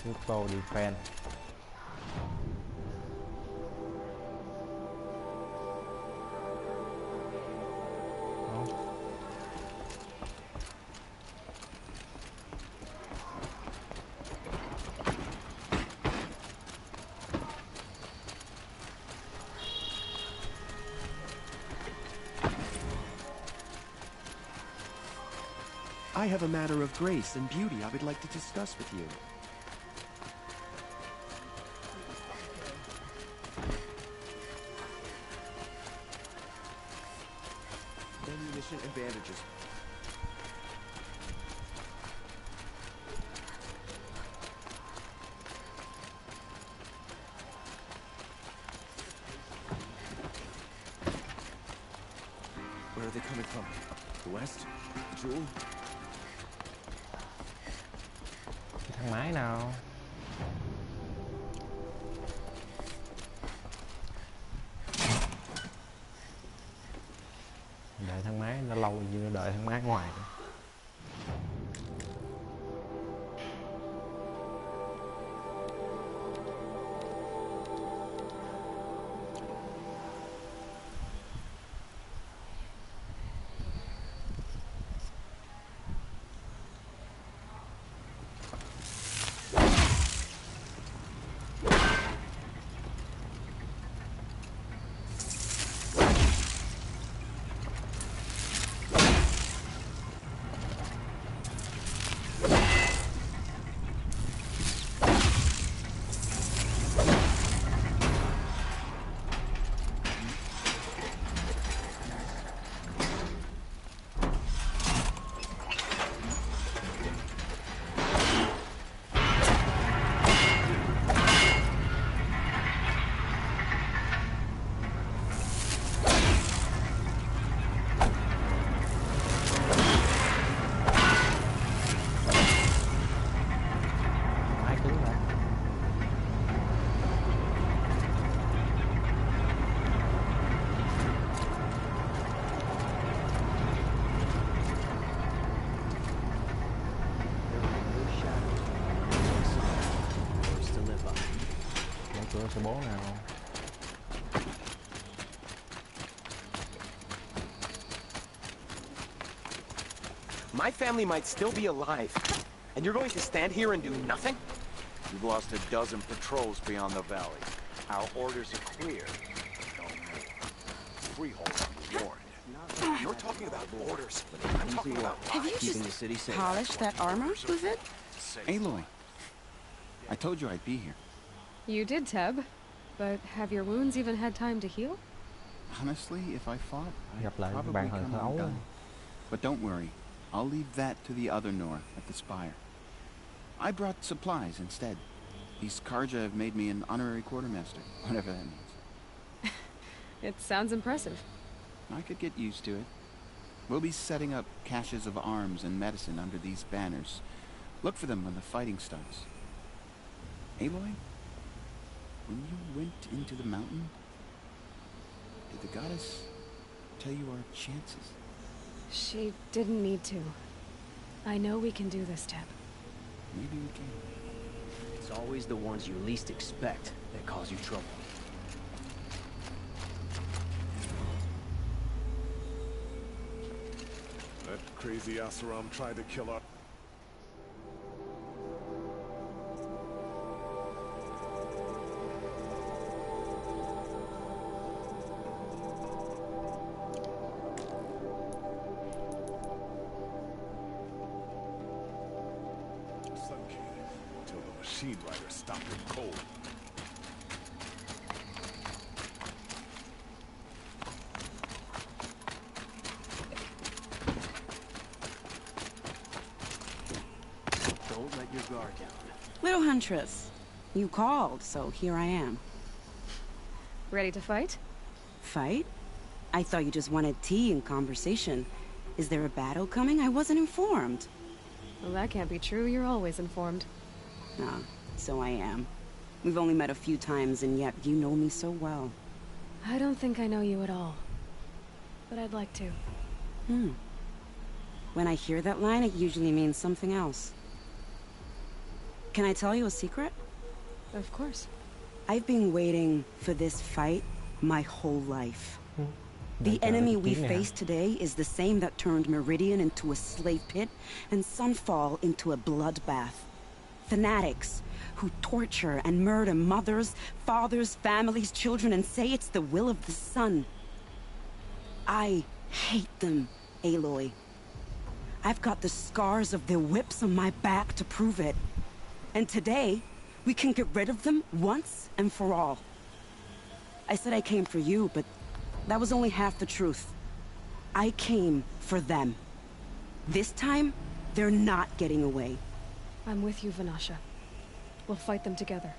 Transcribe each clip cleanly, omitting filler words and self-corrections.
Auto defense. I have a matter of grace and beauty I would like to discuss with you. Ammunition and bandages. Where are they coming from? The west? The jewel? Thang máy nào? Đợi thang máy nó lâu như đợi thang máy ngoài. Số bố nào? My family might still be alive, and you're going to stand here and do nothing? You've lost a dozen patrols beyond the valley. Our orders are clear. No more. Freehold warned. You're talking about orders. I'm talking about Have you just polished that armor with it? Aloy, I told you I'd be here. You did, Teb. But have your wounds even had time to heal? Honestly, if I fought, Gặp I'd lại probably bạn come hồi undone. But don't worry, I'll leave that to the other Nora at the Spire. I brought supplies instead. These Karja have made me an honorary quartermaster, whatever that means. It sounds impressive. I could get used to it. We'll be setting up caches of arms and medicine under these banners. Look for them when the fighting starts. Aloy? When you went into the mountain, did the goddess tell you our chances? She didn't need to. I know we can do this, Teb. Maybe we can. It's always the ones you least expect that cause you trouble. That crazy Asaram tried to kill our... Until the machine rider stopped him cold. Don't let your guard down. Little Huntress, you called, so here I am. Ready to fight? Fight? I thought you just wanted tea and conversation. Is there a battle coming? I wasn't informed. Well, that can't be true. You're always informed. Ah, so I am. We've only met a few times, and yet you know me so well. I don't think I know you at all. But I'd like to. When I hear that line, it usually means something else. Can I tell you a secret? Of course. I've been waiting for this fight my whole life. The Đợi chờ enemy cuộc we chiến này hả? face today is the same that turned Meridian into a slave pit and Sunfall into a bloodbath. Fanatics who torture and murder mothers, fathers, families, children, and say it's the will of the sun. I hate them, Aloy. I've got the scars of their whips on my back to prove it. And today, we can get rid of them once and for all. I said I came for you, but that was only half the truth. I came for them. This time, they're not getting away. I'm with you, Vanasha. We'll fight them together.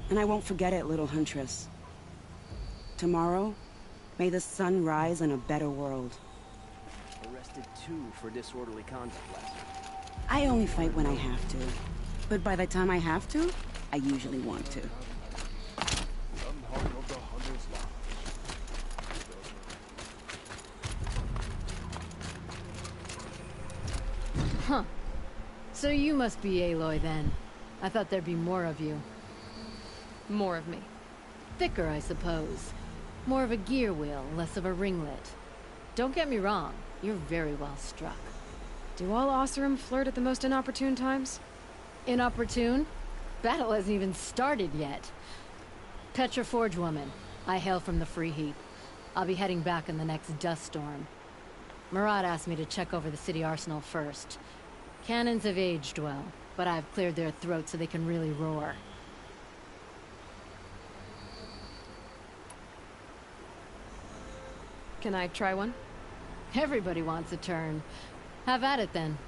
And I won't forget it, little huntress. Tomorrow, may the sun rise in a better world. Arrested 2 for disorderly conduct last week. I only fight when I have to. But by the time I have to, I usually want to. Some part of the hunter's life. Huh. So you must be Aloy then. I thought there'd be more of you. More of me. Thicker, I suppose. More of a gear wheel, less of a ringlet. Don't get me wrong, you're very well struck. Do all Oseram flirt at the most inopportune times? Inopportune? Battle hasn't even started yet. Petra Forge woman. I hail from the Free Heap. I'll be heading back in the next dust storm. Murad asked me to check over the city arsenal first. Cannons have aged well, but I've cleared their throats so they can really roar. Can I try one? Everybody wants a turn. Have at it then.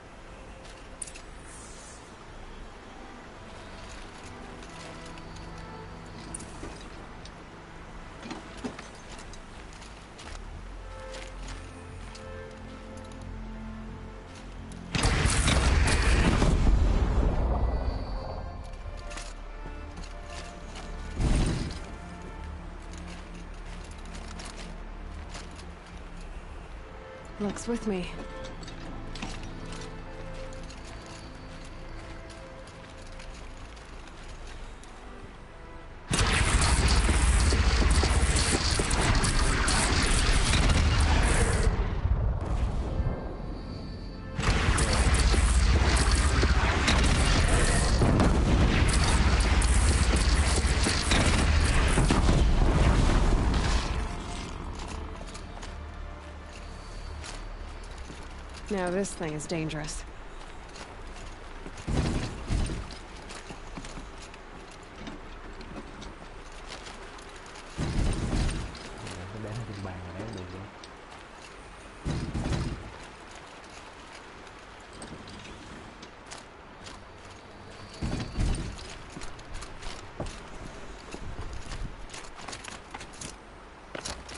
Luck's with me. Now this thing is dangerous. Cái đá trên bàn là đá được luôn.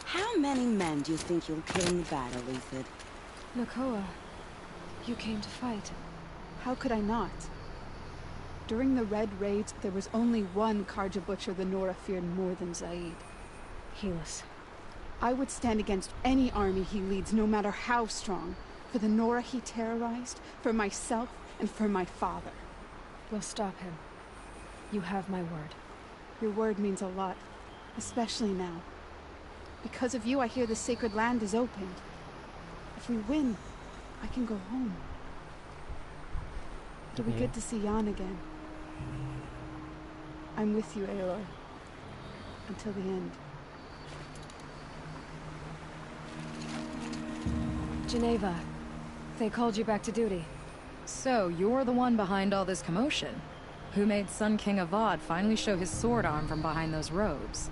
How many men do you think you'll kill in the battle, Luthid? Nakoa, you came to fight. How could I not? During the Red Raids, there was only one Karja Butcher the Nora feared more than Zaid. Helis. I would stand against any army he leads, no matter how strong. For the Nora he terrorized, for myself, and for my father. We'll stop him. You have my word. Your word means a lot, especially now. Because of you, I hear the sacred land is opened. If we win, I can go home. It'll be good to see Jan again. I'm with you, Aloy. Until the end. Geneva, they called you back to duty. So, you're the one behind all this commotion? Who made Sun King Avad finally show his sword arm from behind those robes?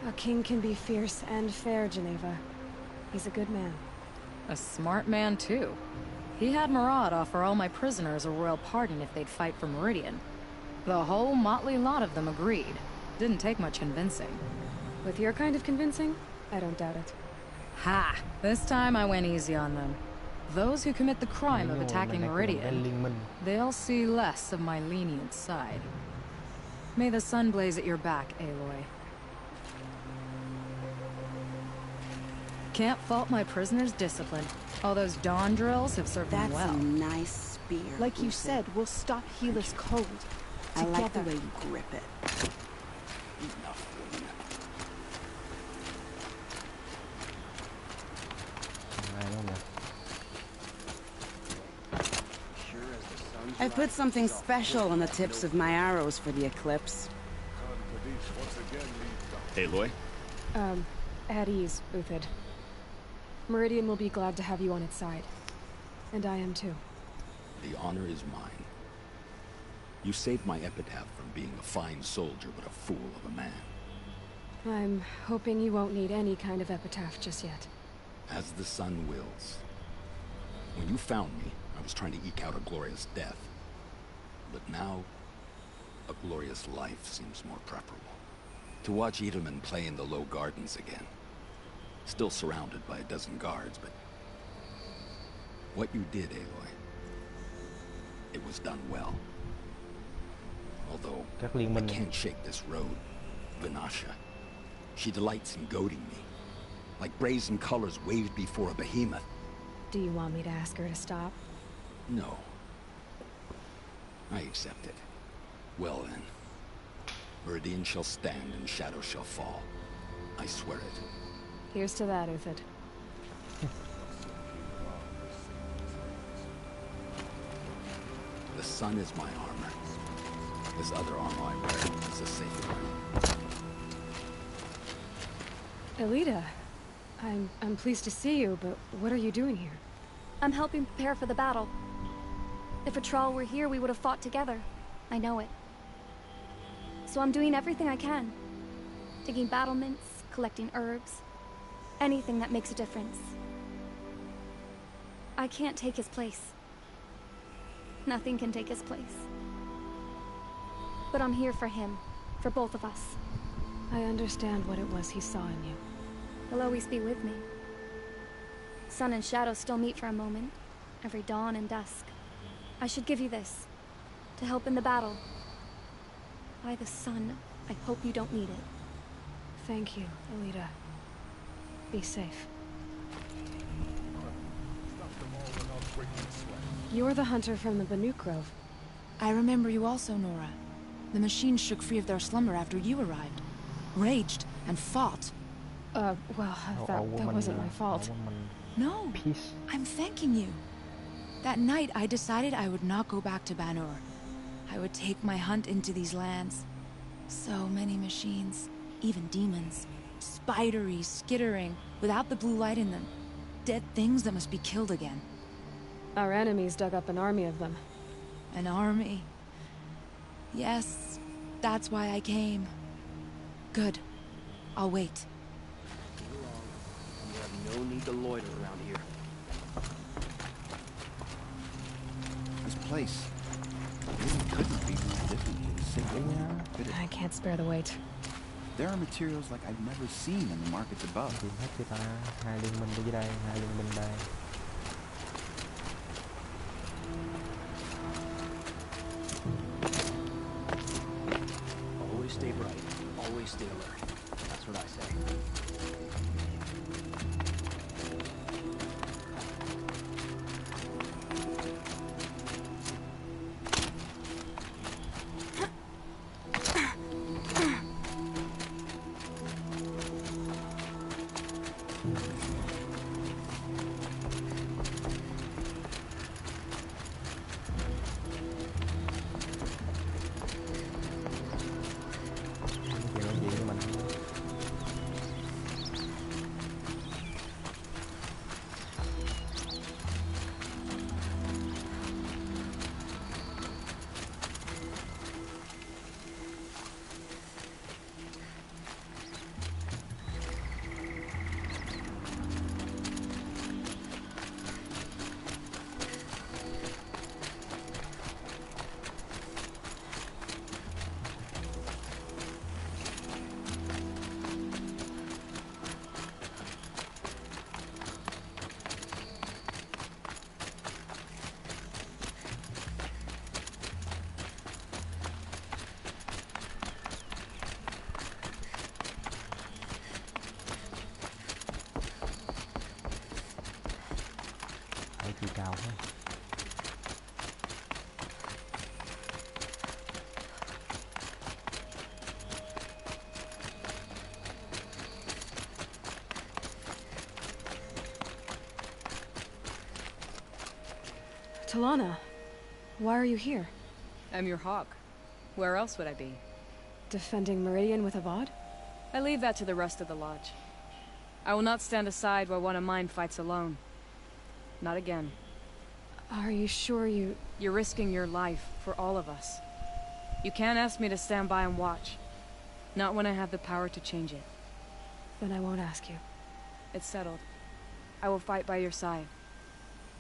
A king can be fierce and fair, Geneva. He's a good man. A smart man, too. He had Murad offer all my prisoners a royal pardon if they'd fight for Meridian. The whole motley lot of them agreed. Didn't take much convincing. With your kind of convincing, I don't doubt it. Ha! This time I went easy on them. Those who commit the crime of attacking Meridian, they'll see less of my lenient side. May the sun blaze at your back, Aloy. Can't fault my prisoners' discipline. All those dawn drills have served them well. That's a nice spear. Like you said, we'll stop Helis cold. I like the way you grip it. Enough, woman. I put something special on the tips of my arrows for the eclipse. Aloy? At ease, Uthid. Meridian will be glad to have you on its side. And I am too. The honor is mine. You saved my epitaph from being a fine soldier but a fool of a man. I'm hoping you won't need any kind of epitaph just yet. As the sun wills. When you found me, I was trying to eke out a glorious death. But now, a glorious life seems more preferable. To watch Edelman play in the low gardens again. Still surrounded by a dozen guards, but... what you did, Aloy, it was done well. Although, I can't shake this road, Vinasha. She delights in goading me. Like brazen colors waved before a behemoth. Do you want me to ask her to stop? No. I accept it. Well then. Meridian shall stand and shadow shall fall. I swear it. Here's to that, Uthid. The sun is my armor. This other armor I wear is a sacred one. Elita, I'm pleased to see you, but what are you doing here? I'm helping prepare for the battle. If a Thrall were here, we would have fought together. I know it. So I'm doing everything I can. Digging battlements, collecting herbs. Anything that makes a difference. I can't take his place. Nothing can take his place. But I'm here for him. For both of us. I understand what it was he saw in you. He'll always be with me. Sun and shadow still meet for a moment. Every dawn and dusk. I should give you this. To help in the battle. By the sun, I hope you don't need it. Thank you, Elita. Be safe. You're the hunter from the Banuk Grove. I remember you also, Nora. The machines shook free of their slumber after you arrived. Raged and fought. Well, that wasn't my fault. No, I'm thanking you. That night, I decided I would not go back to Banur. I would take my hunt into these lands. So many machines, even demons. Spidery, skittering, without the blue light in them. Dead things that must be killed again. Our enemies dug up an army of them. An army? Yes, that's why I came. Good. I'll wait. You have no need to loiter around here. This place really couldn't be more different than Sydney, could it? I can't spare the weight. There are materials like I've never seen in the markets above. Hai liên minh dưới đây, hai liên minh đây. Always stay bright. Always stay alert. That's what I say. Kalana, why are you here? I'm your hawk. Where else would I be? Defending Meridian with Avad? I leave that to the rest of the Lodge. I will not stand aside while one of mine fights alone. Not again. Are you sure you... You're risking your life for all of us. You can't ask me to stand by and watch. Not when I have the power to change it. Then I won't ask you. It's settled. I will fight by your side.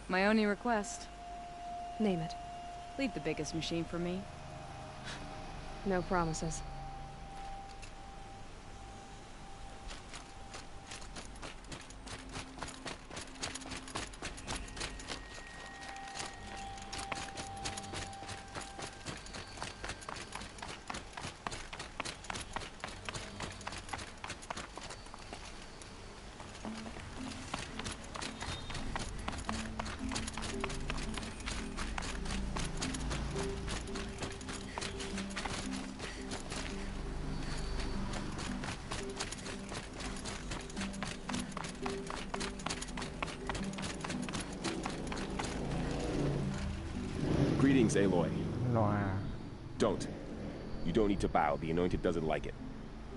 My only request... Name it. Leave the biggest machine for me. No promises. Greetings, Aloy. Noah. Don't. You don't need to bow. The Anointed doesn't like it.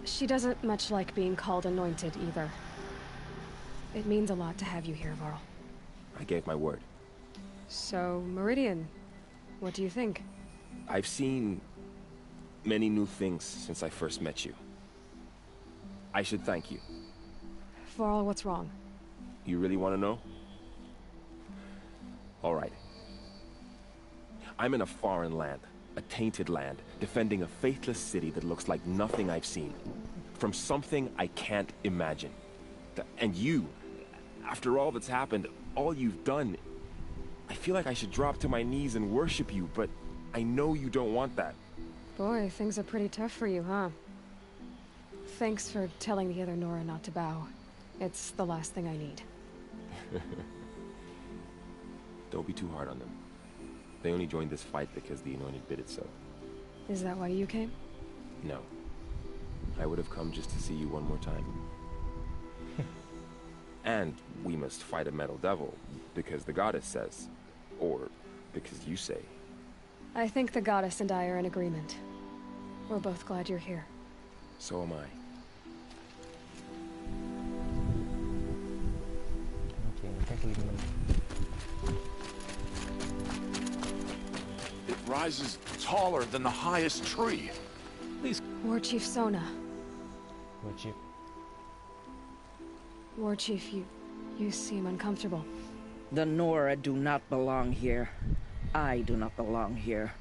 She doesn't much like being called anointed, either. It means a lot to have you here, Varl. I gave my word. So, Meridian, what do you think? I've seen many new things since I first met you. I should thank you. Varl, what's wrong? You really want to know? All right. I'm in a foreign land, a tainted land, defending a faithless city that looks like nothing I've seen. From something I can't imagine. And you, after all that's happened, all you've done, I feel like I should drop to my knees and worship you, but I know you don't want that. Boy, things are pretty tough for you, huh? Thanks for telling the other Nora not to bow. It's the last thing I need. Don't be too hard on them. They only joined this fight because the Anointed bid it so. Is that why you came? No. I would have come just to see you one more time. And we must fight a metal devil, because the goddess says. Or because you say. I think the goddess and I are in agreement. We're both glad you're here. So am I. It rises taller than the highest tree. Please. War Chief Sona. War Chief, you seem uncomfortable. The Nora do not belong here. I do not belong here.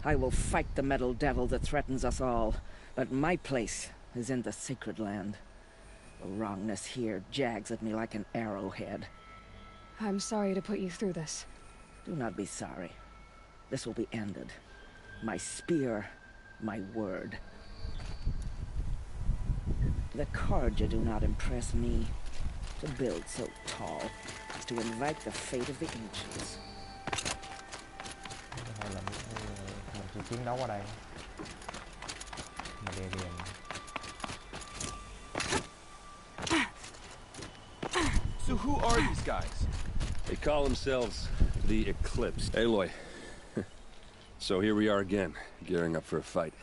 I will fight the metal devil that threatens us all, but my place is in the sacred land. The wrongness here jags at me like an arrowhead. I'm sorry to put you through this. Do not be sorry. This will be ended. My spear, my word. The Karja do not impress me. To build so tall is to invite the fate of the ancients. Mình chỉ chiến đấu ở đây. Meridian. So who are these guys? They call themselves the Eclipse. Aloy. So here we are again, gearing up for a fight.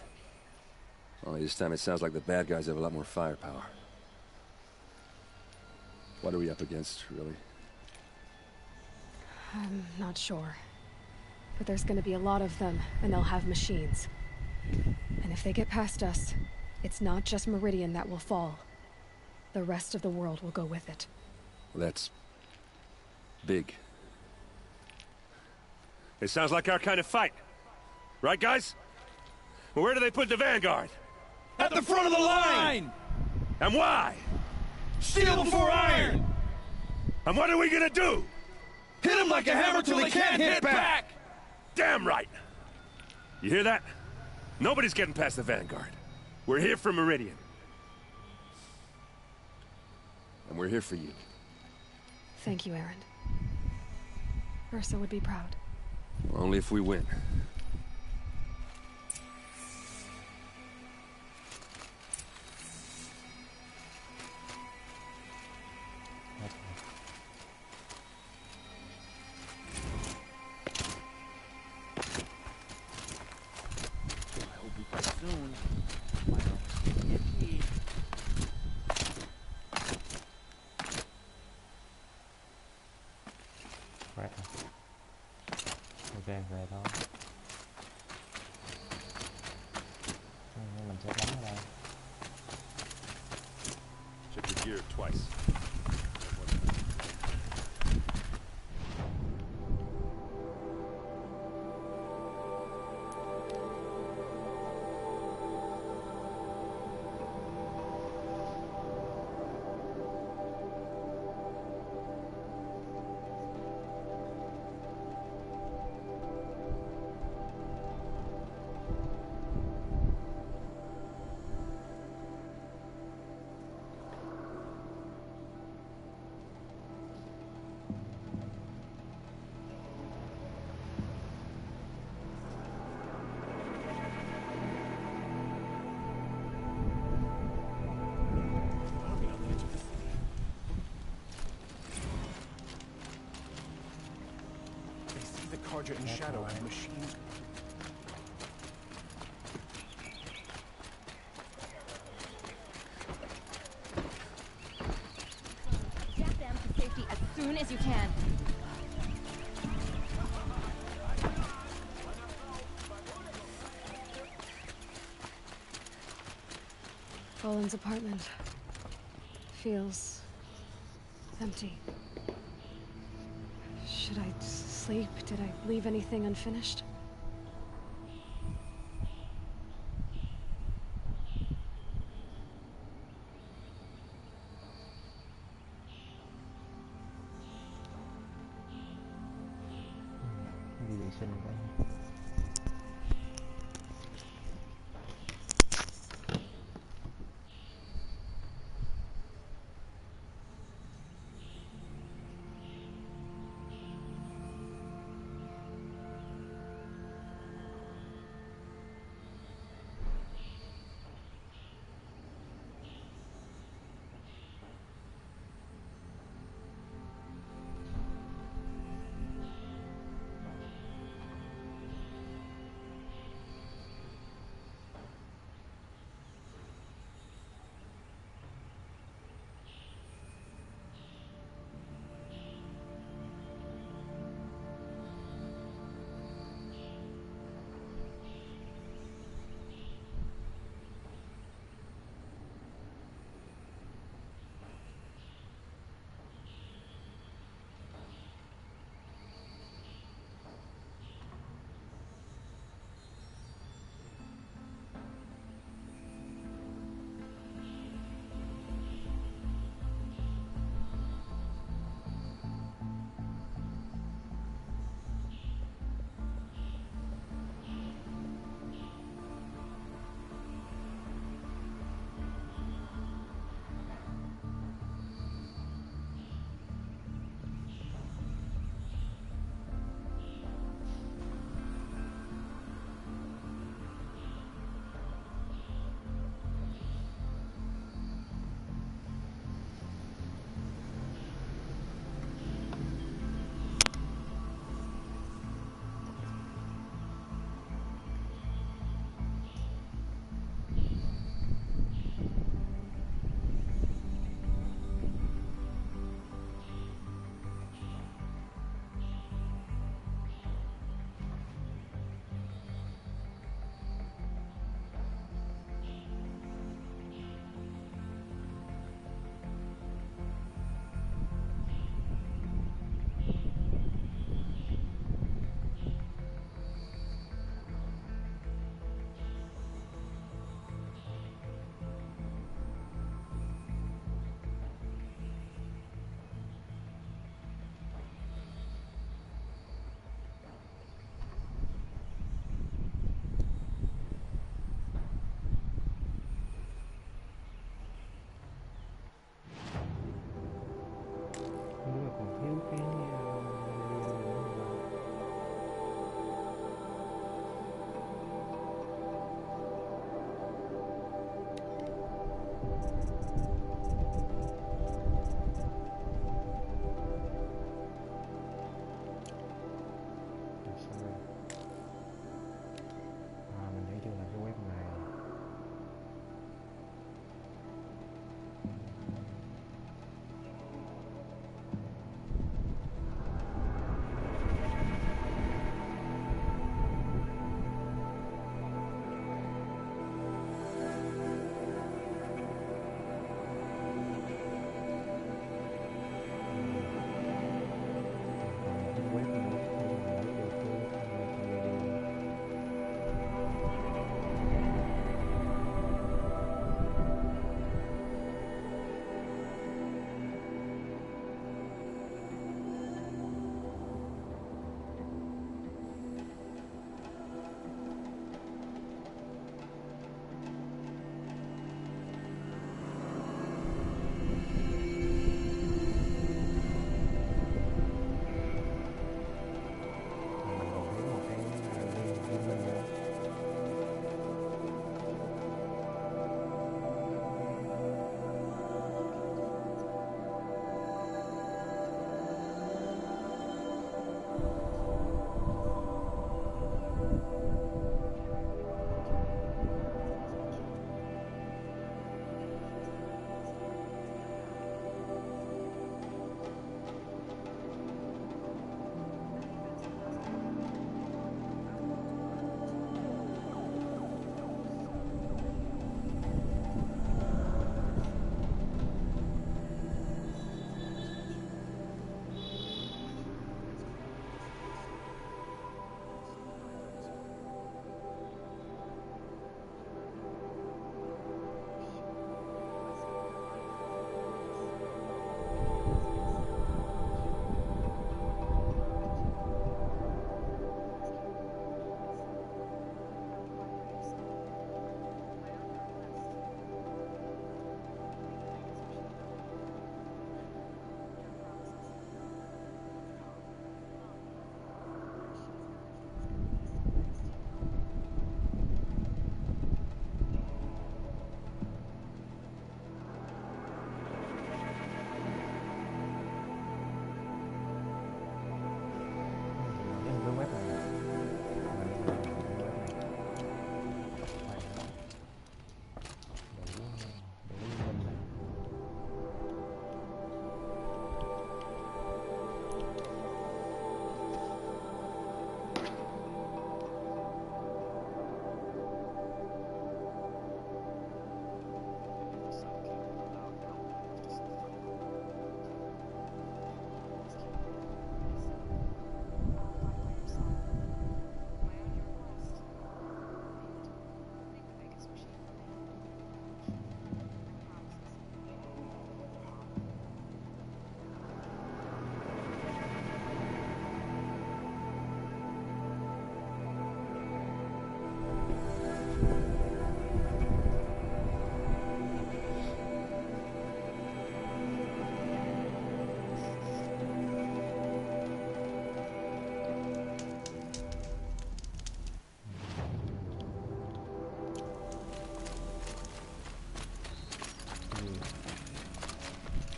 Only this time it sounds like the bad guys have a lot more firepower. What are we up against, really? I'm not sure. But there's gonna be a lot of them, and they'll have machines. And if they get past us, it's not just Meridian that will fall. The rest of the world will go with it. Well, that's... big. It sounds like our kind of fight. Right, guys? Well, where do they put the Vanguard? At the front of the line! And why? Steel before iron! And what are we gonna do? Hit them like a hammer till they can't hit back! Damn right! You hear that? Nobody's getting past the Vanguard. We're here for Meridian. And we're here for you. Thank you, Aaron. Ursa would be proud. Only if we win. về thôi. Mình sẽ bấm ở đây. Check your gear twice. Carja and Shadow have machines. Get them to safety as soon as you can. Roland's apartment feels empty. Should I sleep? Did I leave anything unfinished? Đi vệ sinh đây.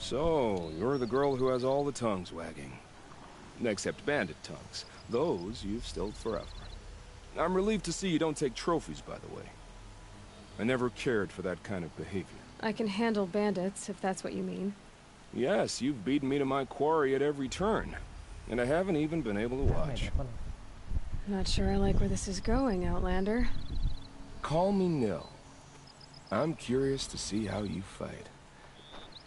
So, you're the girl who has all the tongues wagging. Except bandit tongues. Those you've stilled forever. I'm relieved to see you don't take trophies, by the way. I never cared for that kind of behavior. I can handle bandits, if that's what you mean. Yes, you've beaten me to my quarry at every turn. And I haven't even been able to watch. Not sure I like where this is going, Outlander. Call me Nil. I'm curious to see how you fight.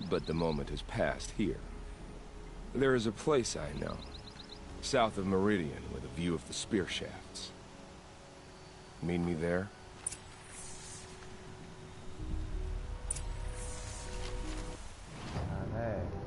But the moment has passed here. There is a place I know, south of Meridian, with a view of the spear shafts. Meet me there? Thế.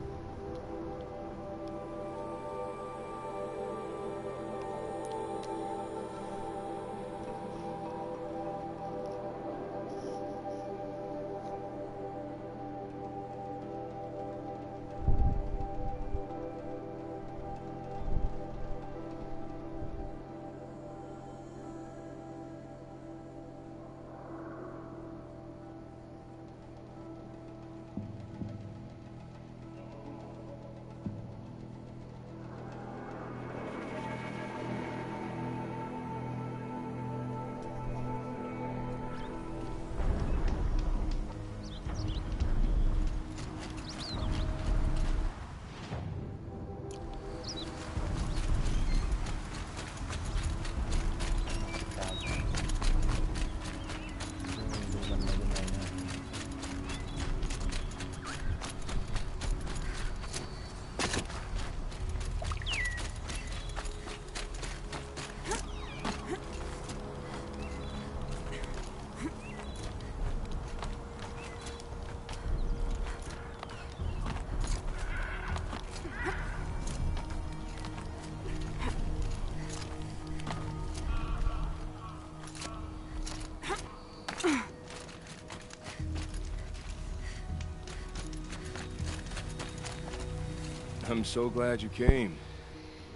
I'm so glad you came.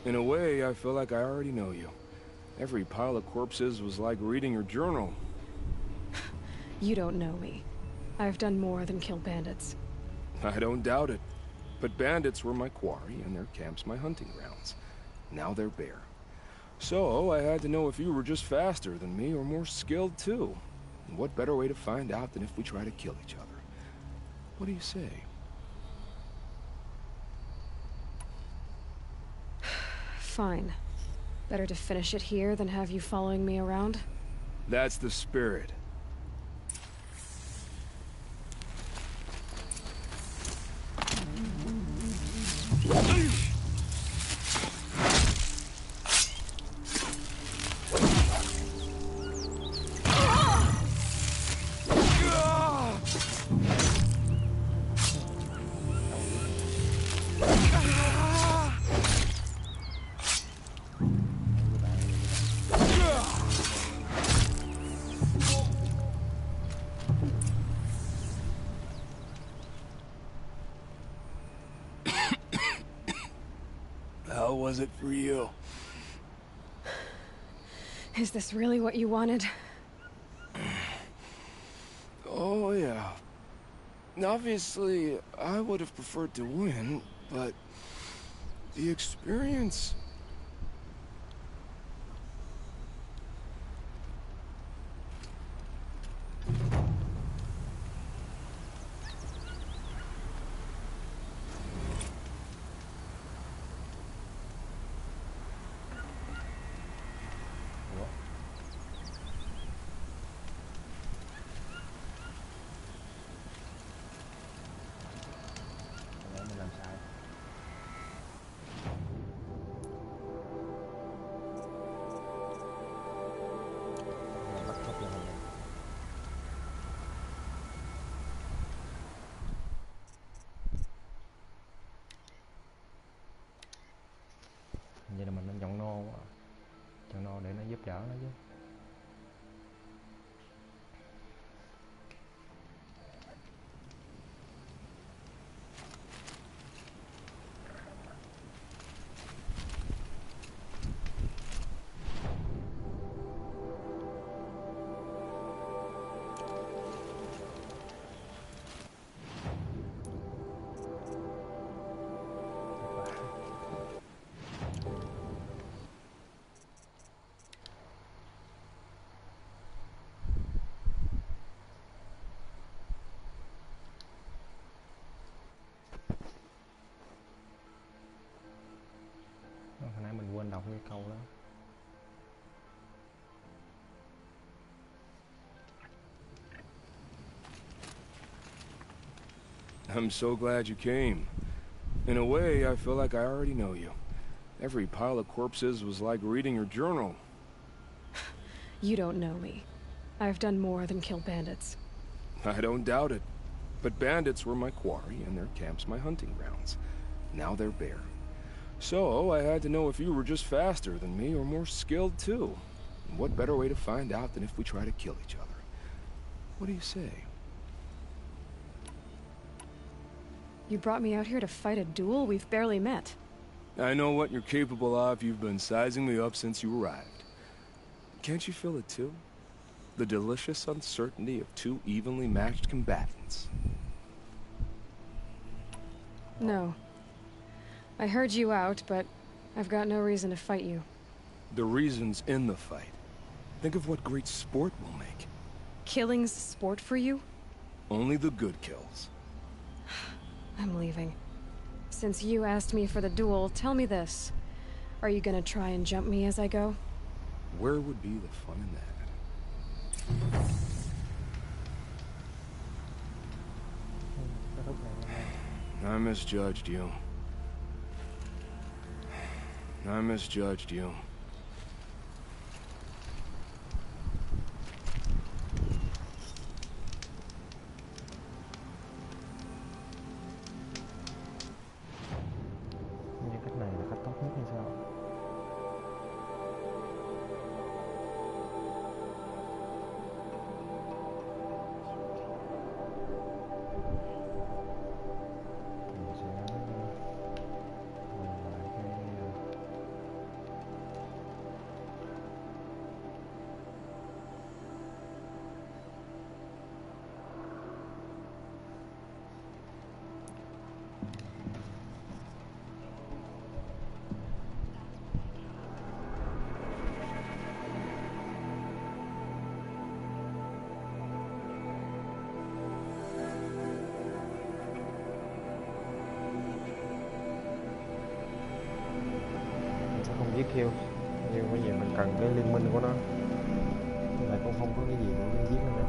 In a way, I feel like I already know you. Every pile of corpses was like reading your journal. You don't know me. I've done more than kill bandits. I don't doubt it. But bandits were my quarry, and their camps my hunting grounds. Now they're bare. So, I had to know if you were just faster than me or more skilled too. And what better way to find out than if we try to kill each other? What do you say? Fine. Better to finish it here than have you following me around. That's the spirit. How was it for you? Is this really what you wanted? Oh, yeah. Obviously, I would have preferred to win, but the experience... Vậy là mình nên chọn nô, chọn nô để nó giúp đỡ nó chứ. câu đó. I'm so glad you came. In a way, I feel like I already know you. Every pile of corpses was like reading your journal. You don't know me. I've done more than kill bandits. I don't doubt it. But bandits were my quarry, and their camps my hunting grounds. Now they're bare. So, I had to know if you were just faster than me or more skilled too. And what better way to find out than if we try to kill each other? What do you say? You brought me out here to fight a duel? We've barely met. I know what you're capable of. You've been sizing me up since you arrived. Can't you feel it too? The delicious uncertainty of two evenly matched combatants. No. I heard you out, but I've got no reason to fight you. The reason's in the fight. Think of what great sport we'll make. Killing's sport for you? Only the good kills. I'm leaving. Since you asked me for the duel, tell me this. Are you gonna try and jump me as I go? Where would be the fun in that? I misjudged you. I misjudged you. Như cách này là cách tốt nhất hay sao? Mình sẽ quay lại cái không giết Kill, nhưng cái gì mình cần cái liên minh của nó, nhưng mà cũng không có cái gì để giết nó nữa.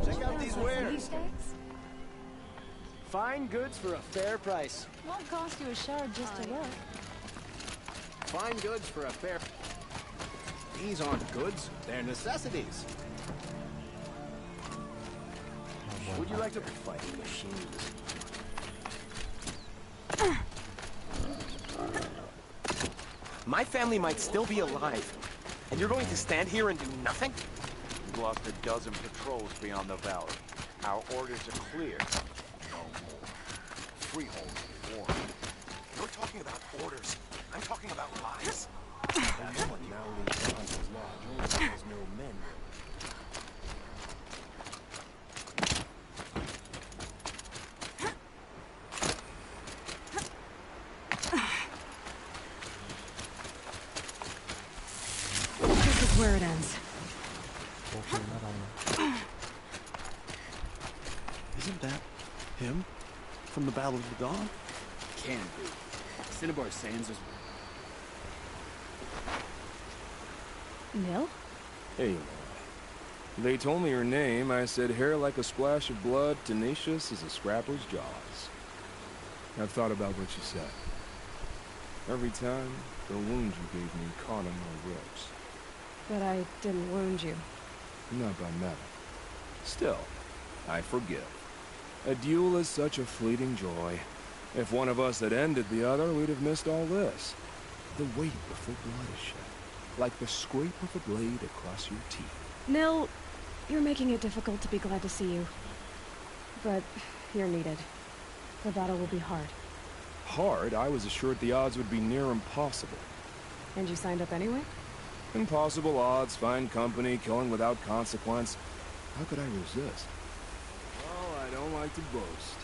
Check out these wares. Fine goods for a fair price. Won't cost you a shard just to look. Fine goods for a fair... These aren't goods, they're necessities. Would you like to fight machines? My family might still be alive, and you're going to stand here and do nothing? We've lost a dozen patrols beyond the valley. Our orders are clear. No more. Freehold warned. You're talking about orders. I'm talking about lives. This is where it ends. Isn't that him? From the Battle of the Dawn? Can be. Cinnabar Sands is... Nil? Hey, they told me her name. I said hair like a splash of blood, tenacious as a scrapper's jaws. I've thought about what you said. Every time, the wound you gave me caught on my ribs. But I didn't wound you. Not by metal. Still, I forgive. A duel is such a fleeting joy. If one of us had ended the other, we'd have missed all this. The weight before blood is shed, like the scrape of a blade across your teeth. Nil, You're making it difficult to be glad to see you. But you're needed. The battle will be hard. Hard? I was assured the odds would be near impossible. And you signed up anyway? Impossible odds, fine company, killing without consequence. How could I resist? Well, I don't like to boast.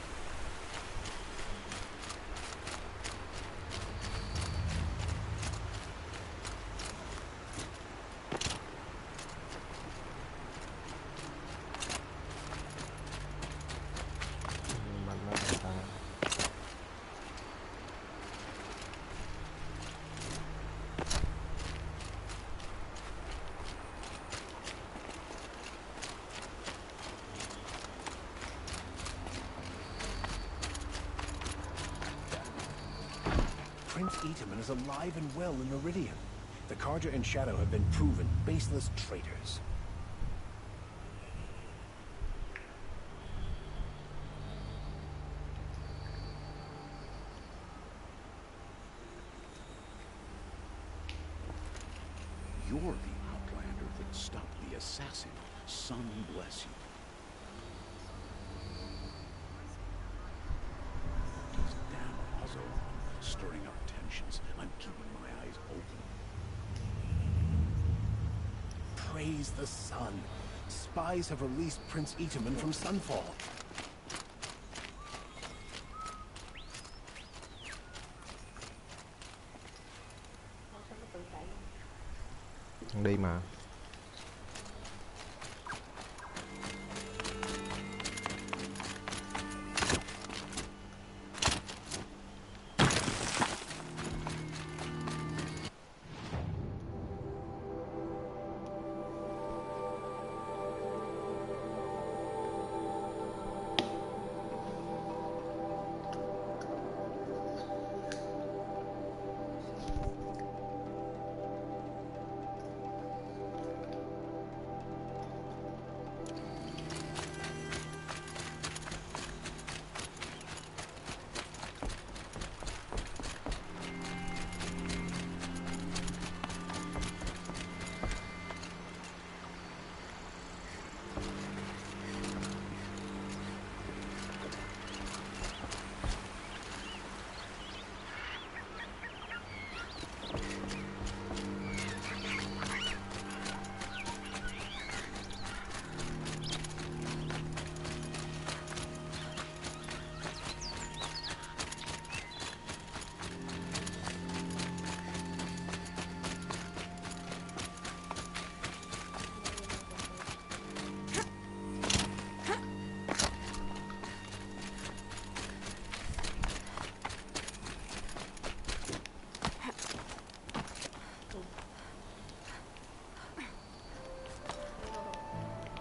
Prince Itaman is alive and well in Meridian. The Carja and Shadow have been proven baseless traitors. You're the outlander that stopped the assassin. Sun bless you. This damn puzzle, stirring up tensions. I'm keeping my eyes open. Praise the sun. Spies have released Prince Itaman from Sunfall. Đi mà.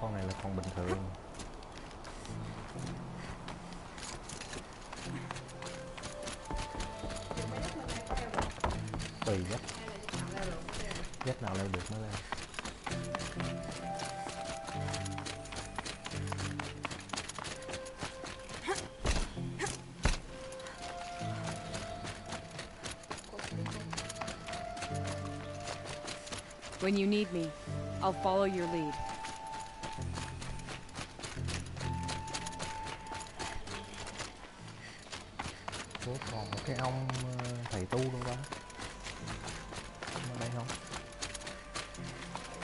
Con này là con bình thường. Tùy dắt. Dắt nào leo được mới lên. When you need me, I'll follow your lead. Ủa, còn một cái ông thầy tu luôn đó. Ở đây không?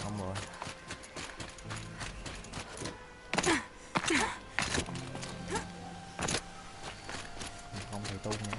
Không rồi. Ông thầy tu nữa.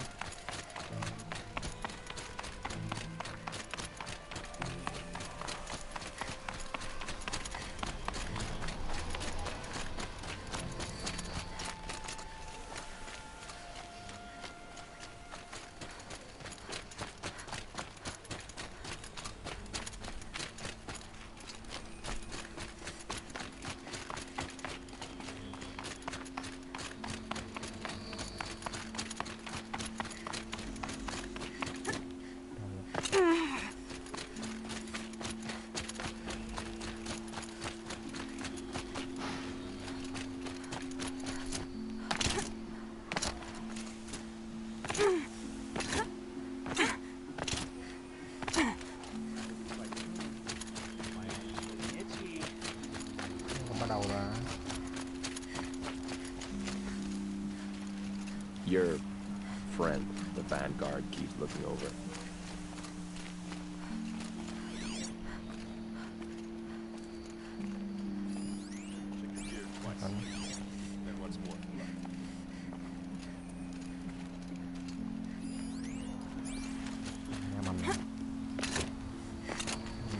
Your friend, the Vanguard, keeps looking over.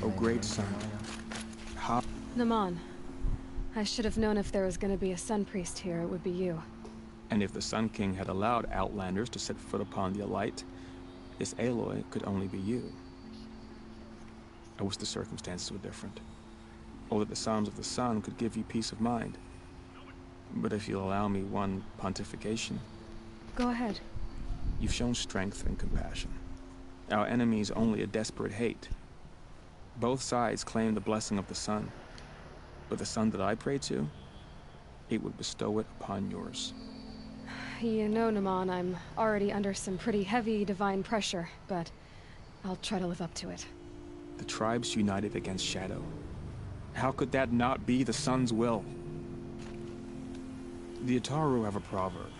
Oh, great sun. How? Naman, I should have known if there was going to be a Sun Priest here, it would be you. And if the Sun King had allowed Outlanders to set foot upon the Alight, this Aloy could only be you. I wish the circumstances were different. Or that the Psalms of the Sun could give you peace of mind. But if you'll allow me one pontification... Go ahead. You've shown strength and compassion. Our enemy's only a desperate hate. Both sides claim the blessing of the sun. But the sun that I pray to, it would bestow it upon yours. You know, Naman, I'm already under some pretty heavy divine pressure, but I'll try to live up to it. The tribes united against Shadow. How could that not be the sun's will? The Ataru have a proverb.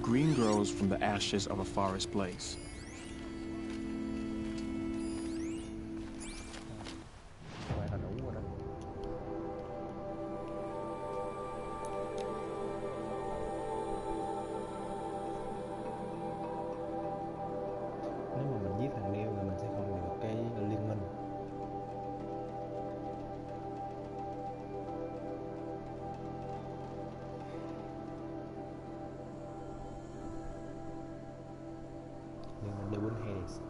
Green grows from the ashes of a forest blaze. Nếu mà mình giết thằng Nil thì mình sẽ không được cái liên minh. Liên minh đi win Hades.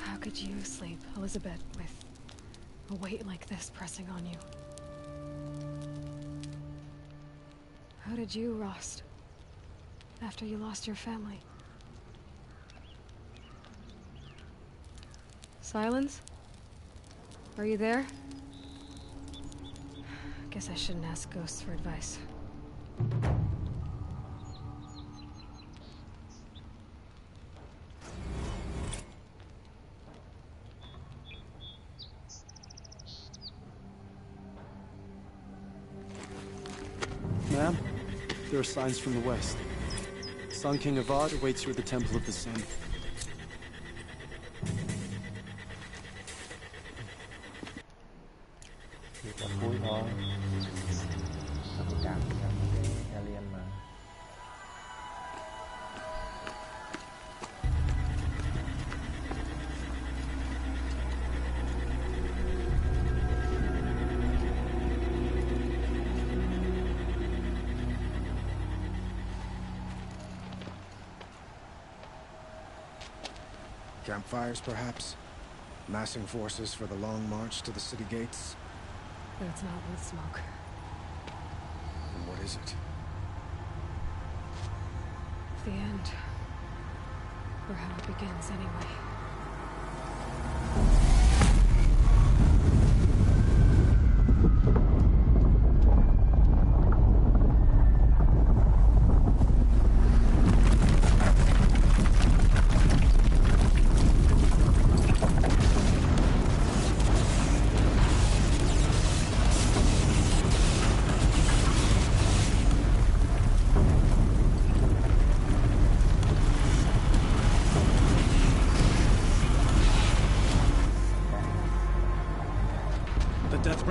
How could you sleep, Elizabeth, with a weight like this pressing on you? How did you rust after you lost your family? Silence? Are you there? Guess I shouldn't ask ghosts for advice. Ma'am, there are signs from the west. Sun King Avad awaits you at the Temple of the Sun. Chỉ còn cuối thôi. Mình cảm nhận cái alien mà. Campfires, perhaps? Massing forces for the long march to the city gates? That's not with smoke. And what is it? The end. Or how it begins, anyway.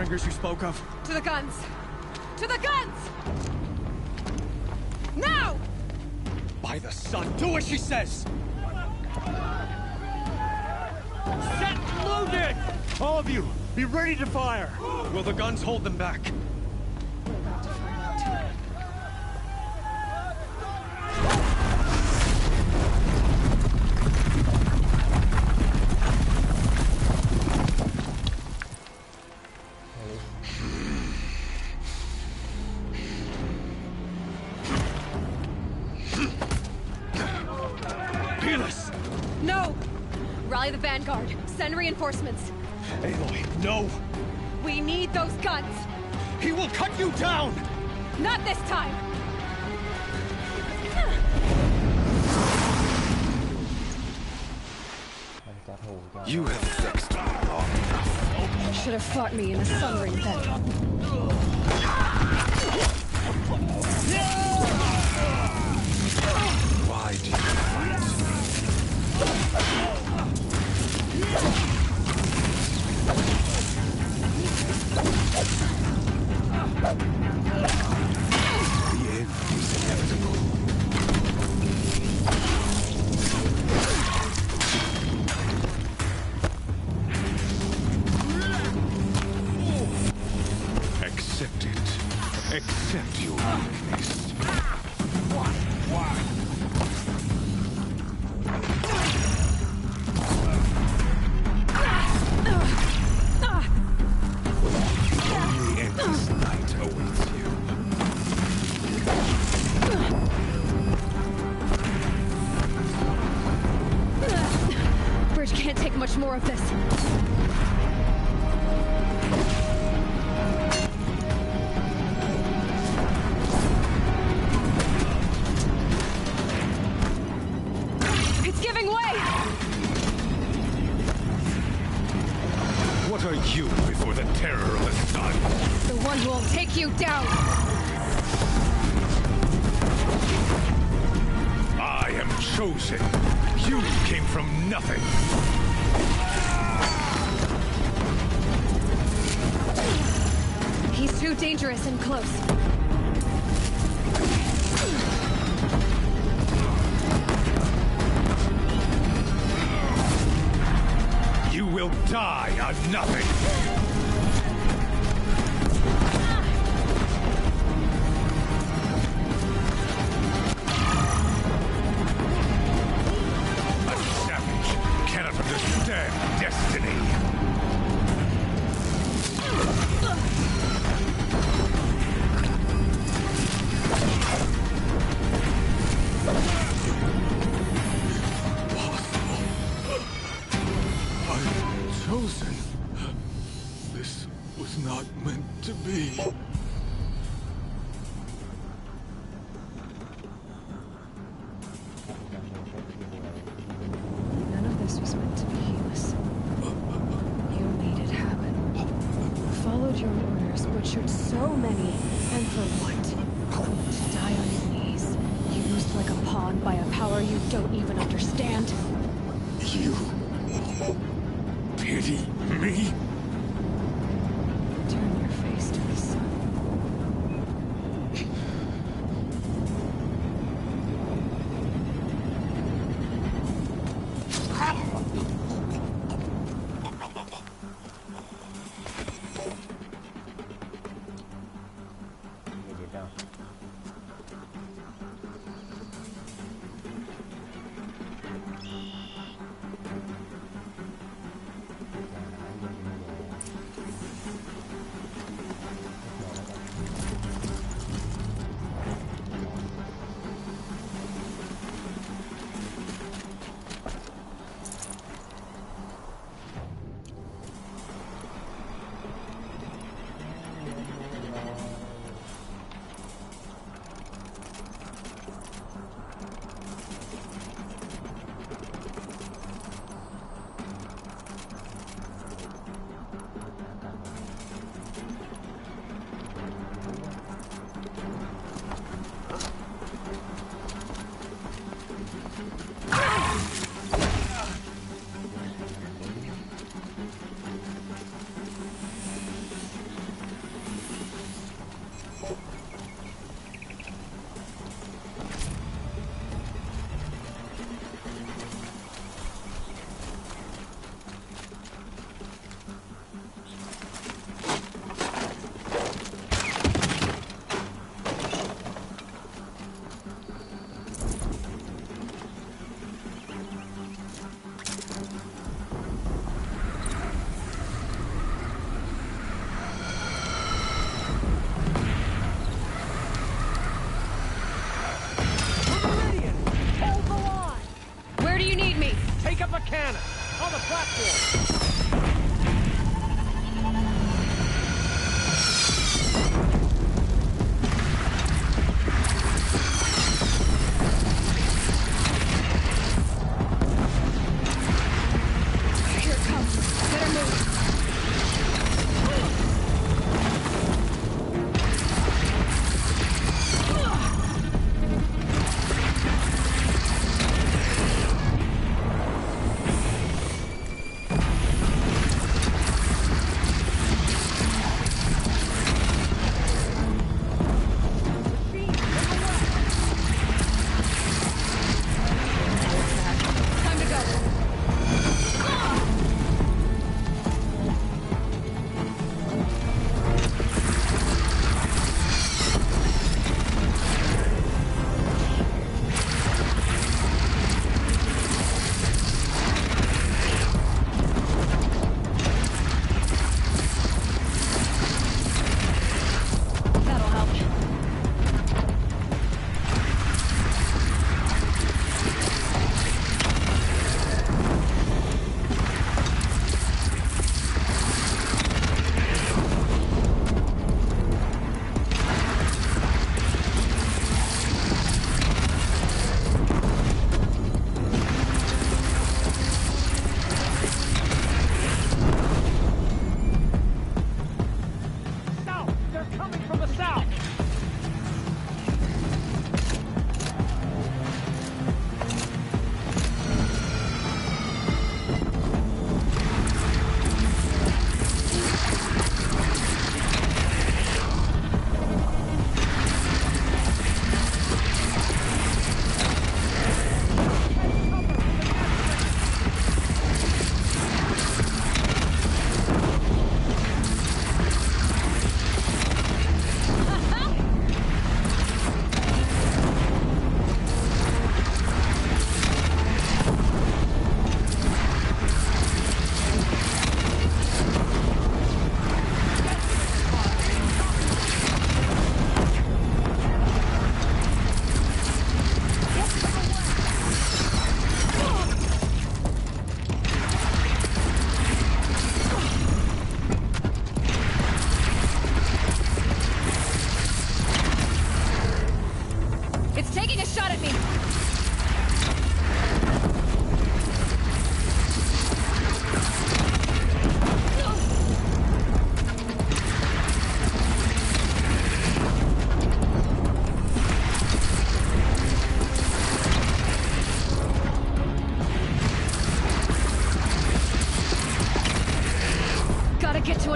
outlanders you spoke of? To the guns! To the guns! Now! By the sun, do as she says! Set loaded! All of you, be ready to fire! Will the guns hold them back? No! Rally the vanguard. Send reinforcements. Aloy, no! We need those guns! He will cut you down! Not this time! You have vexed me long enough. Should have fought me in a sun ring then. Why do you fight? The end is inevitable. Accept it. Accept your weakness. Only endless night awaits you. Bridge can't take much more of this. It's giving way! What are you before the terror of the sun? The one who will take you down! I am chosen. You came from nothing. He's too dangerous and close. You will die on nothing. A savage cannot understand destiny. I'm chosen. This was not meant to be. None of this was meant to be heedless. You made it happen. Followed your orders, butchered so many, and for what? To die on your knees, used like a pawn by a power you don't even understand. You pity me? Turn your face to the sun.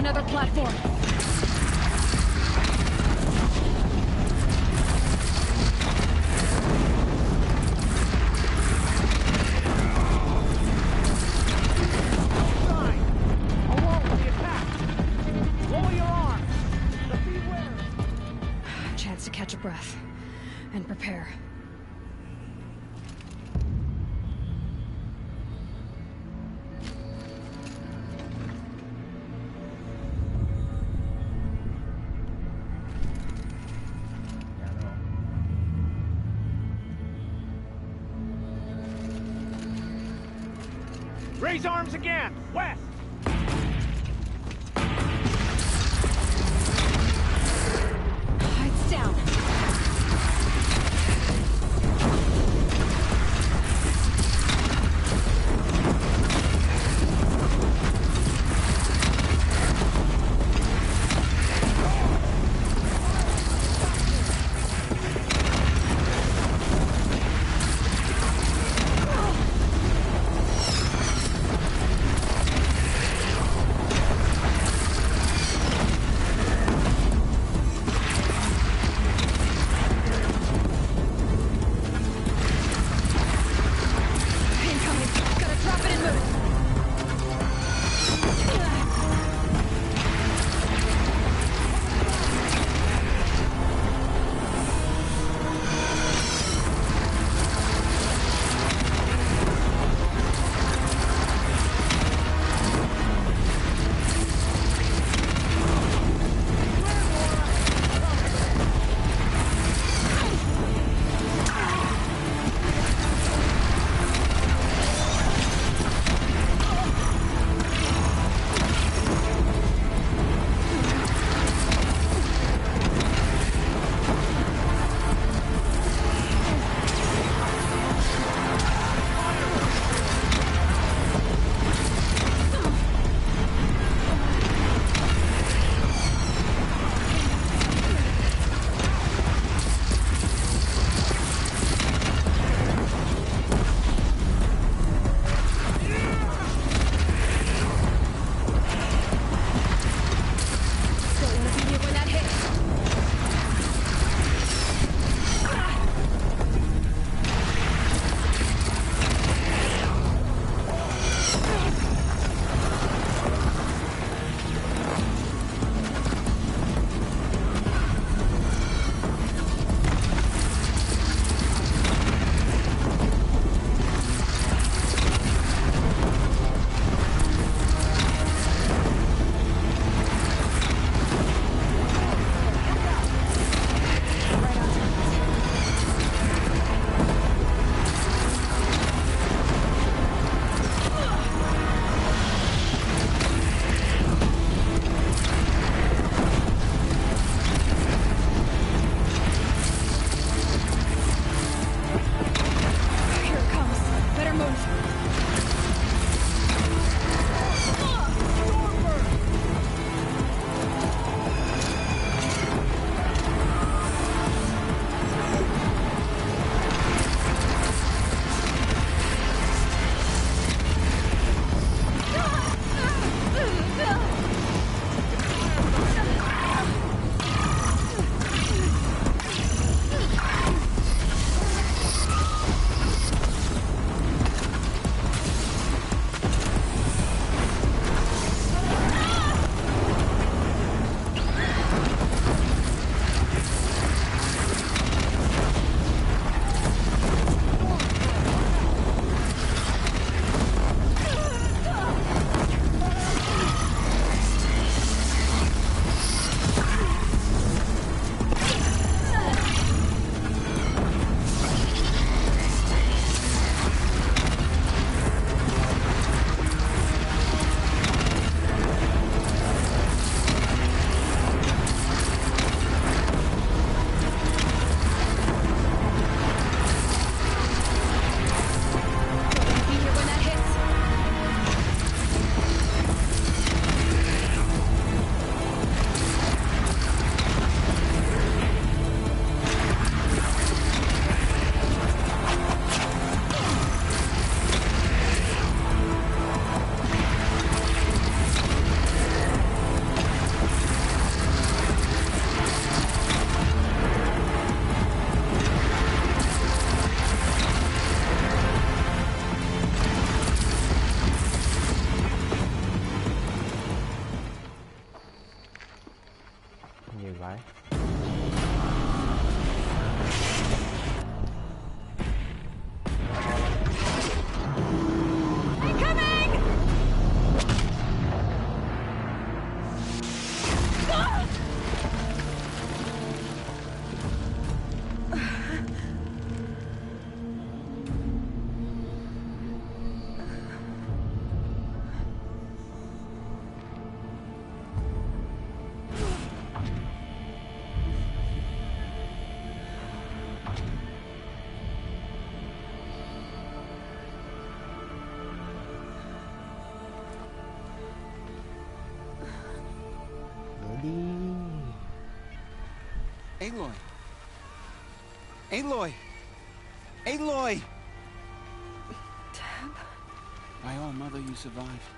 another platform. Chance to catch a breath and prepare. Raise arms again! West! Lights down. Nhiều vậy. Aloy! Aloy! Aloy! Dad? By all, Mother, you survived.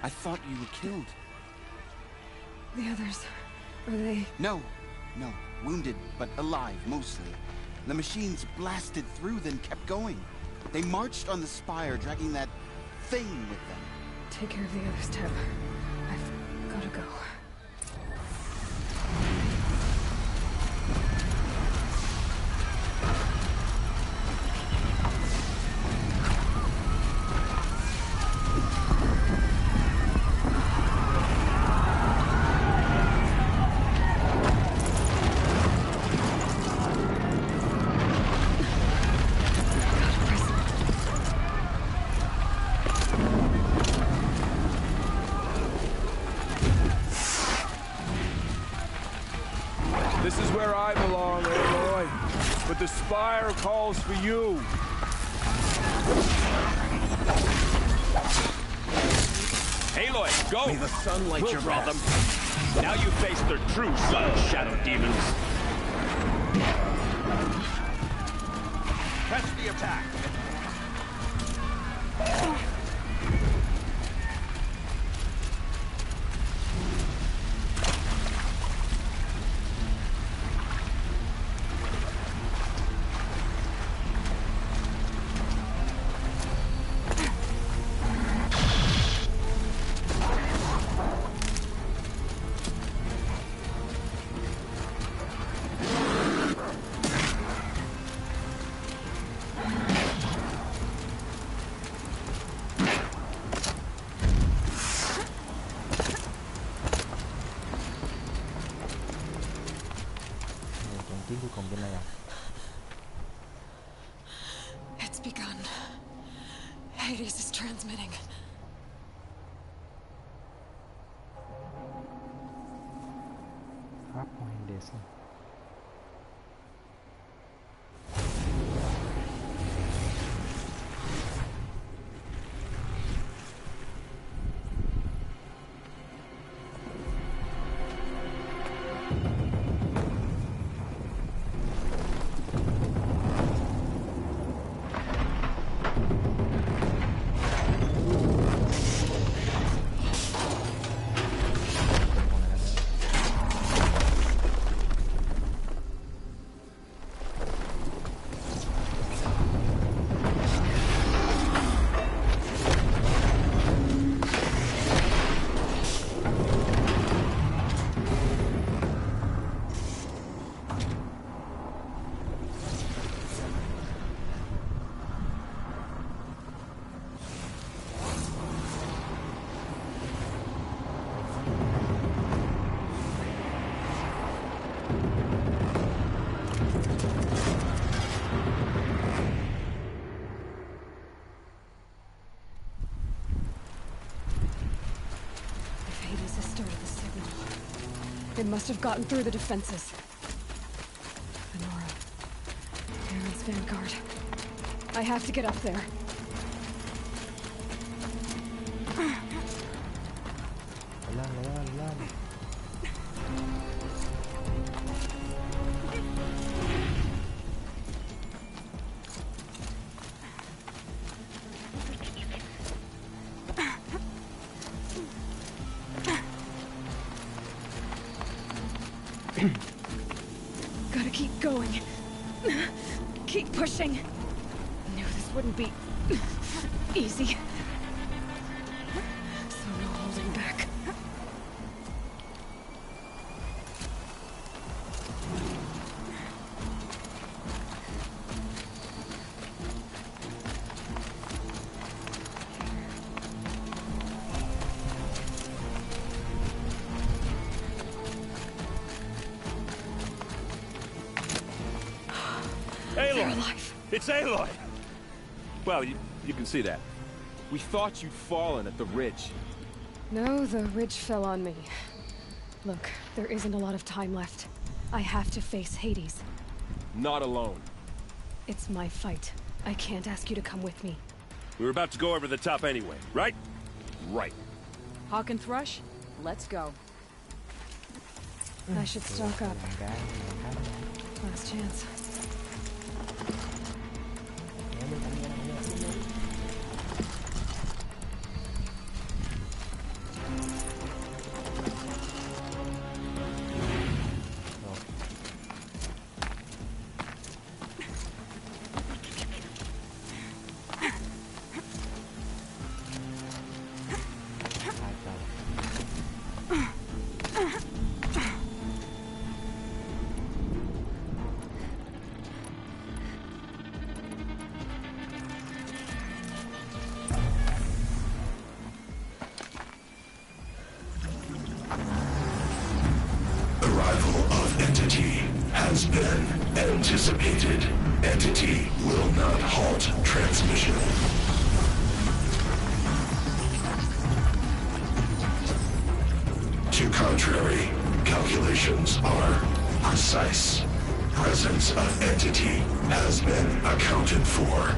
I thought you were killed. The others, are they... No. Wounded, but alive, mostly. The machines blasted through, then kept going. They marched on the spire, dragging that thing with them. Take care of the others, Teb. I've gotta go. This is where I belong, Aloy. But the spire calls for you. Aloy, go! May the sun light your draw path. them. Now you face their true sun, shadow demons. Catch the attack. It's begun. Hades is transmitting. Pháp của Hades. It must have gotten through the defenses. Venora. Aaron's vanguard. I have to get up there. Gotta keep going. Keep pushing. Knew this wouldn't be easy. So no holding back. Aloy! It's Aloy! Well, you can see that. We thought you'd fallen at the ridge. No, the ridge fell on me. Look, there isn't a lot of time left. I have to face Hades. Not alone. It's my fight. I can't ask you to come with me. We were about to go over the top anyway, right? Right. Hawk and Thrush, let's go. I should stock up. Last chance. Has been anticipated. Entity will not halt transmission. To contrary, calculations are precise. Presence of entity has been accounted for.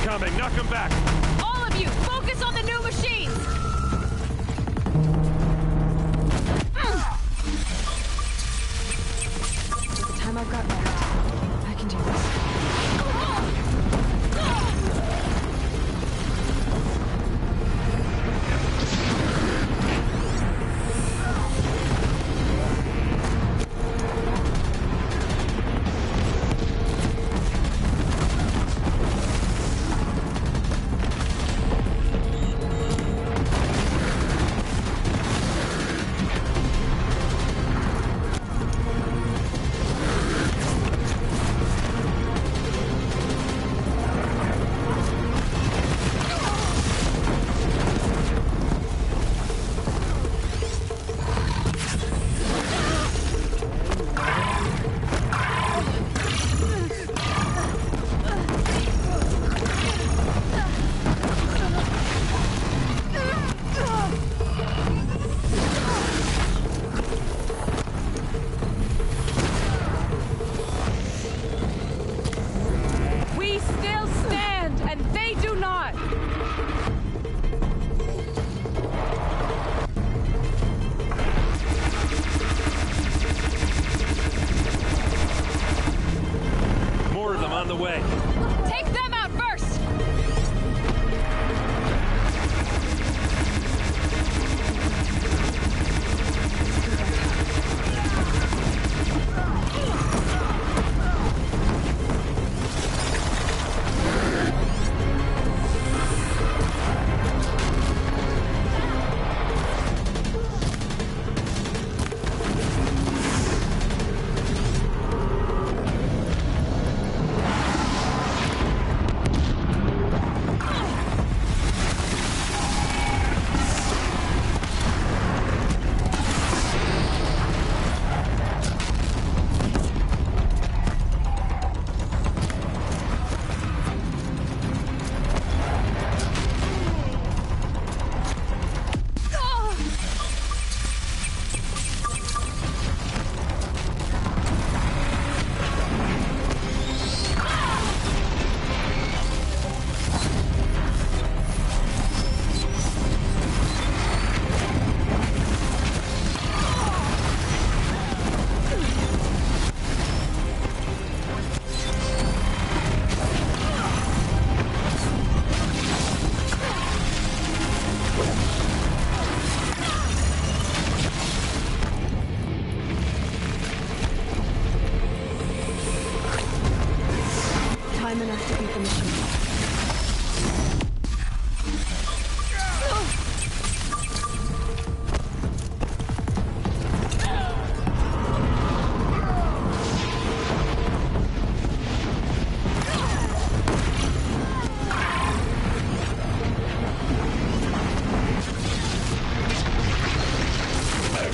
Coming, knock him back! All of you, focus on the new machines! With the time I've got left, I can do this.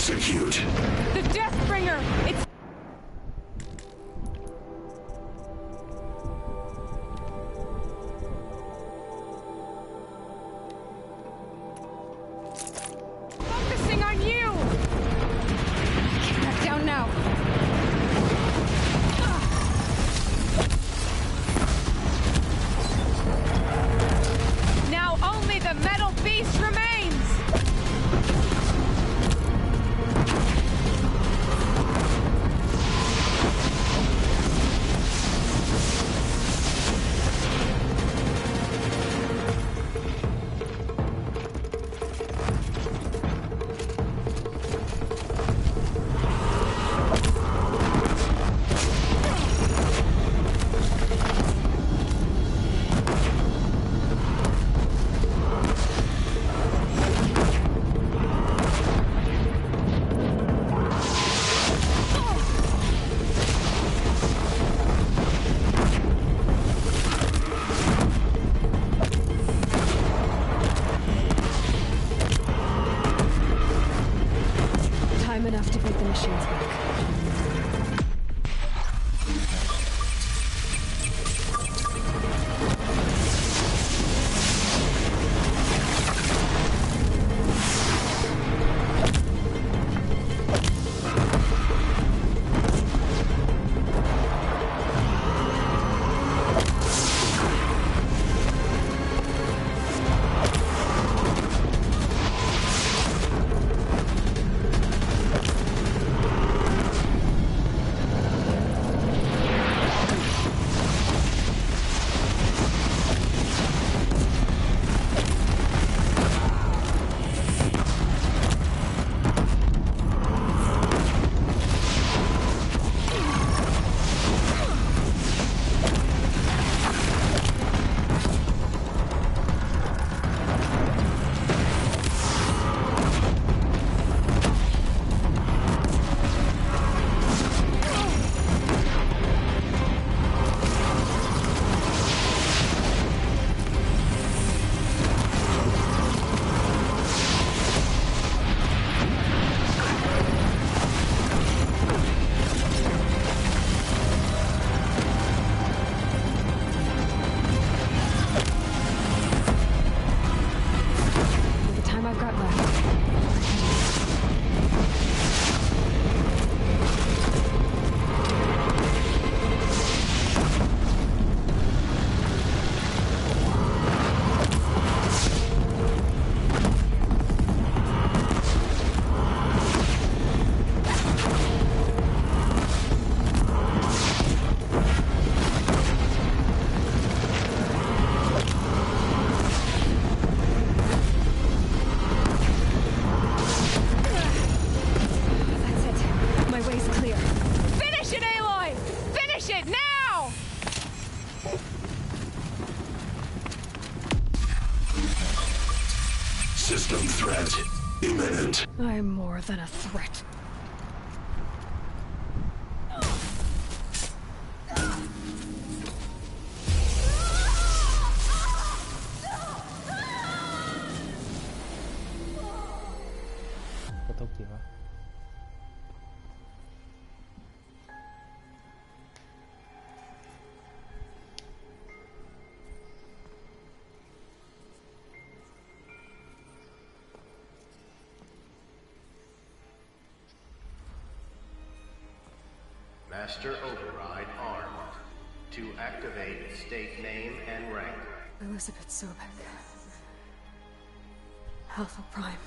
Execute. The Deathbringer! It's... Focusing on you! Get back down now! Now only the metal beast remains! Enough to beat the machines back. System threat imminent. I'm more than a threat. Kết thúc gì đó. Master Override armed. To activate, state name and rank. Elizabeth Sobek. Alpha Prime.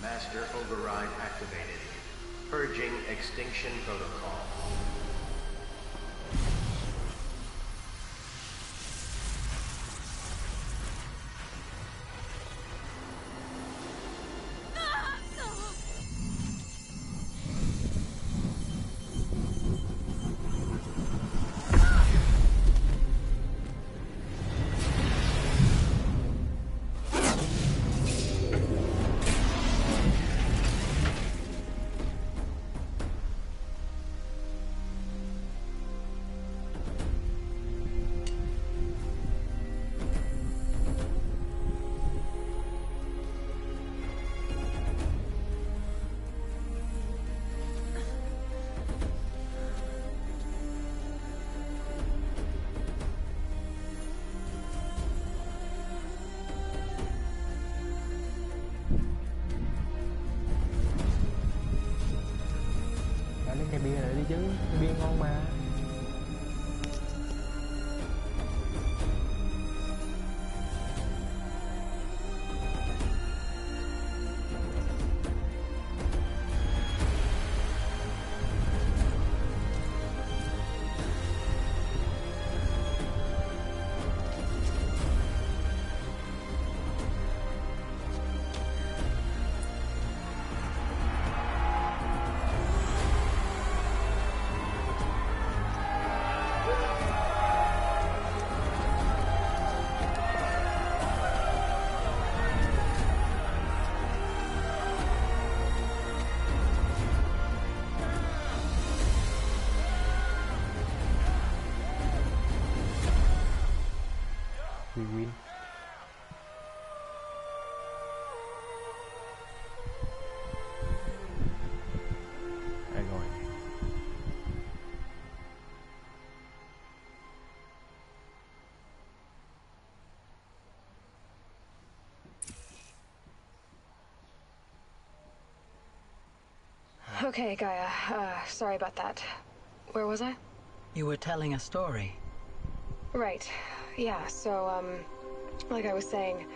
Master Override activated. Purging Extinction Protocol. cái bia này đi chứ, cái bia ngon mà. We win. À rồi. Okay, Gaia. Sorry about that. Where was I? You were telling a story. Right. Yeah, so, like I was saying,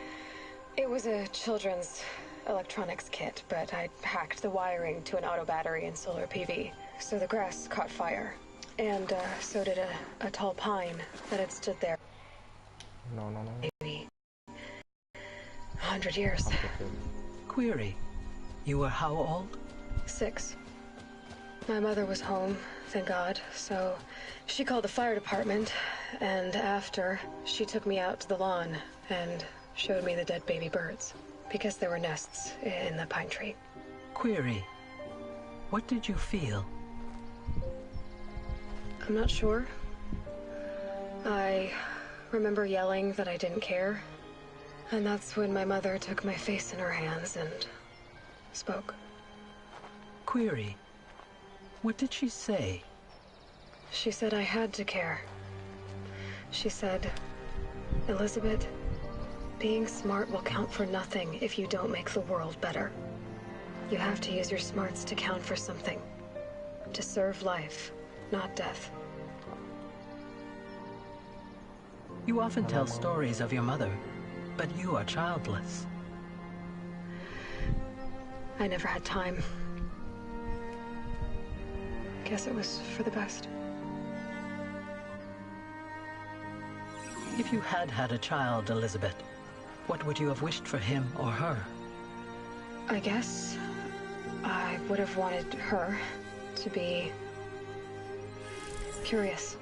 it was a children's electronics kit, but I hacked the wiring to an auto battery and solar PV. So the grass caught fire. And, so did a tall pine that had stood there. No. Maybe 100 years. Query. You were how old? 6. My mother was home, thank God, so she called the fire department, and after, she took me out to the lawn and showed me the dead baby birds, because there were nests in the pine tree. Query. What did you feel? I'm not sure. I remember yelling that I didn't care, and that's when my mother took my face in her hands and spoke. Query. What did she say? She said I had to care. She said, Elizabeth, being smart will count for nothing if you don't make the world better. You have to use your smarts to count for something. To serve life, not death. You often tell stories of your mother, but you are childless. I never had time. Guess it was for the best. If you had had a child, Elizabeth, what would you have wished for him or her? I guess I would have wanted her to be curious.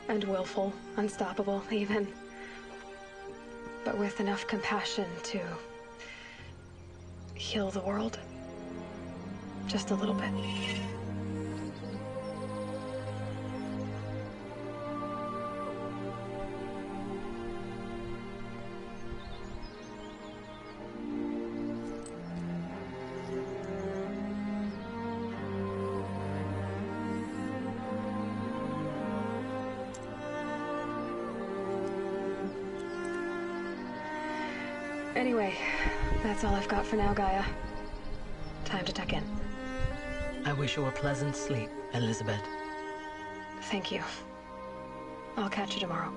And willful, unstoppable, even. But with enough compassion to heal the world. Just a little bit. Anyway, that's all I've got for now, Gaia. Time to tuck in. I wish you a pleasant sleep, Elizabeth. Thank you. I'll catch you tomorrow.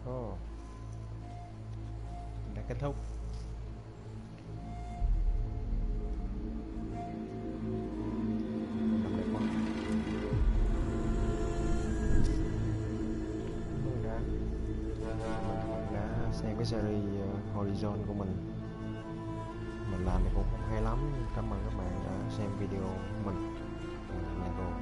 Oh. Đã kết thúc. Đã xem cái series Horizon của mình làm thì cũng không hay lắm. Cảm ơn các bạn đã xem video của mình. Nhà rồi.